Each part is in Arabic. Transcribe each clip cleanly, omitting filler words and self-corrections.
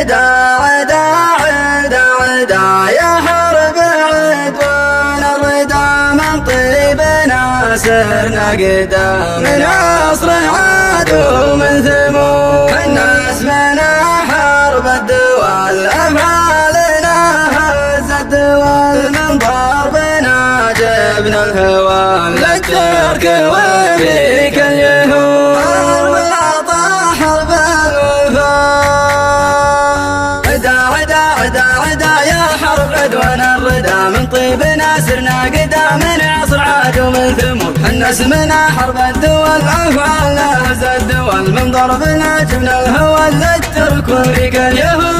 عدا عدا عدا عدا يا حرب عدوان الردى من طيبنا سرنا قدام من عصر عاد ومن ثمود الناس منا حرب الدول أفعالنا هز الدول من ضربنا جبنا الهوى للترك وفيك اليهود حرب العطا حرب الوفاء عدا عدا عدا عدا يا حرب عدوان الردى من طيبنا سرنا قدام من عصر عاد ومن ثمود الناس منا حرب الدول أفعالنا هز الدول من ضربنا جبنا الهوى للترك وفيك اليهود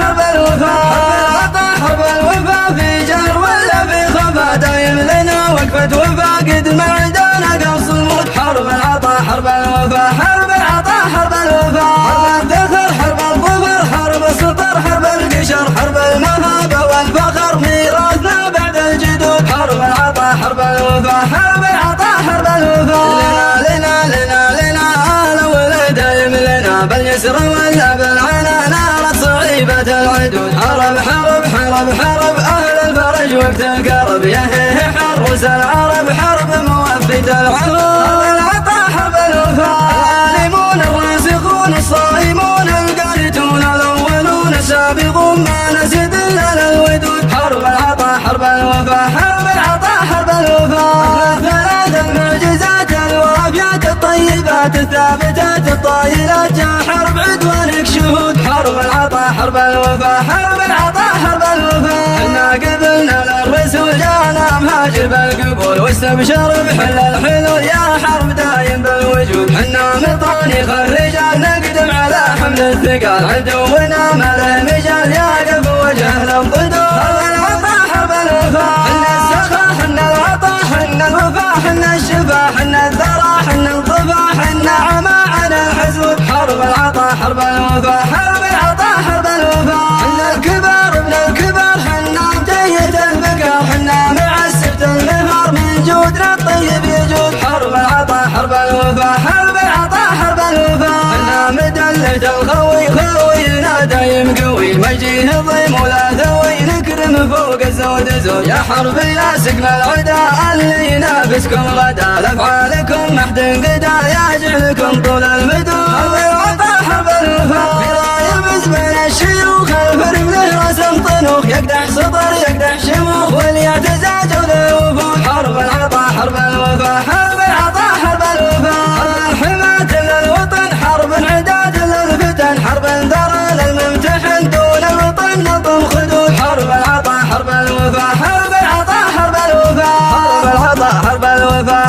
حرب الوفاء حرب الوفاء في جهر ولا في خفا دايم لنا وقفة وفاء قد ما عندنا قص الموت حرب العطا حرب الوفاء حرب العطا حرب الوفاء حرب الذخر حرب الظفر حرب السطر حرب القشر حرب المهابة والفخر ميراثنا بعد الجدود حرب العطا حرب الوفاء حرب العطا حرب الوفاء لنا آل ولد دايم لنا باليسر ولا بالعنا نارت صعيبة العدود حرب حرب حرب حرب أهل الفرج وقت الكرب يهيه حرس العرب حرب موفد العهود حرب العطا حرب الوفاء العالمون الراسخون الصائمون القانتون الأولون السابقون ما نسيت إلا للودود حرب العطا حرب الوفاء حرب العطا حرب الوفاء ثلاث المعجزات الوافيات الطيبات الثابتات الطايلات جاء حرب عدوانك شهود حرب العطا حرب الوفاء حرب العطا حرب الوفاء حنا قبلنا للرسول جانا مهاجر بالقبول واستبشر بحل الحلول يا حرب دايم بالوجود حنا مطاني الرجال نقدم على حمل الثقال عدونا ما له مجال يقف وجه للضدود حرب العطا حرب الوفاء حنا السخاء حنا العطا حنا الوفاء حنا الشفا حنا الثرى حنا الضفا حنا عماعنا الحسود حرب العطا حرب الوفاء حرب العطا حرب الوفاء حنا الكبار ابن الكبار حنا مجيد البقر حنا معسفت المهار من جودنا الطيب يجود حرب العطا حرب الوفاء حرب العطا حرب الوفاء حنا مدلة الخوي خوينا دايم قوي ما يجيه ضيم ولا ثوي نكرم فوق الزود زود يا حرب يا سقم العدا اللي ينافسكم غدا لافعالكم ما حد انقدا يجعلكم طول المدود حرب العطا حرب الوفاء برايم بين الشيوخ الفرم له رسم طنوخ يقدح سطر يقدح شموخ وليعتزاج الوفود حرب العطا حرب الوفاء حرب العطا حرب الوفاء حرب الحماة للوطن حرب انعداد للفتن حرب انذر للممتحن دون الوطن نظم خدود حرب العطا حرب الوفاء حرب العطا حرب الوفاء حرب العطا حرب الوفاء